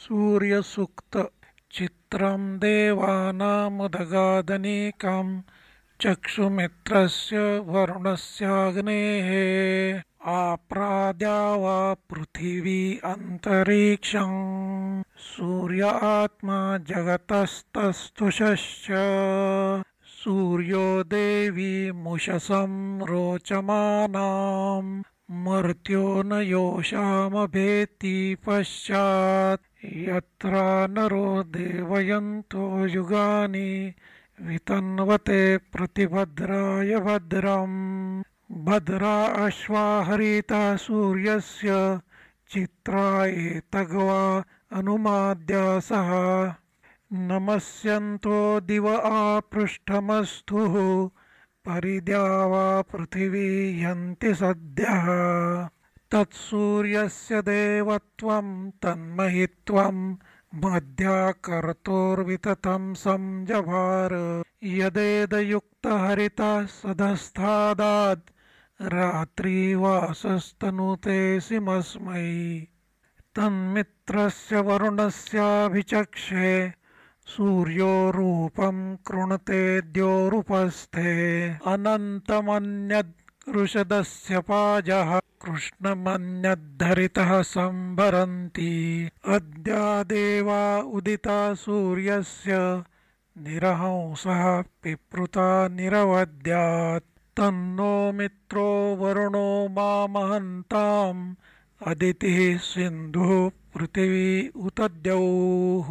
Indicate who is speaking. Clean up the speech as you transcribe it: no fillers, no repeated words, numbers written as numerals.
Speaker 1: सूर्यसूक्त चित्रं देवानामुदगादनीकं चक्षुमित्रस्य वरुणस्याग्नेः आप्राद्यावा पृथिवी अन्तरिक्षं सूर्य आत्मा जगतस्तस्तुषश्च सूर्यो देवी मुषसं रोचमानाम् मर्त्यो न योषामभेति पश्चात् यत्रा नरो देवयन्तो युगानि वितन्वते प्रतिभद्राय भद्रम् भद्रा अश्वा हरिता सूर्यस्य चित्रा एतग्वा अनुमाद्यासः नमस्यन्तो दिव आपृष्ठमस्थुः परिद्यावा पृथिवी यन्ति सद्यः तत्सूर्यस्य देवत्वं तन्महित्वं मध्याकर्तोर्विततं संजभार यदेदयुक्तहरितः सदस्थादात् रात्रिवासस्तनुते सिमस्मै तन्मित्रस्य वरुणस्याभिचक्षे सूर्यो रूपं कृणुते द्योरुपस्थे अनन्तमन्यद् पाजः कृष्णमन्यद्धरितः सम्भरन्ति अद्या देवा उदिता सूर्यस्य निरहंसः पिप्रुता निरवद्यात् तन्नो मित्रो वरुणो मामहन्ताम् अदितिः सिन्धुः पृथिवी उत द्यौः।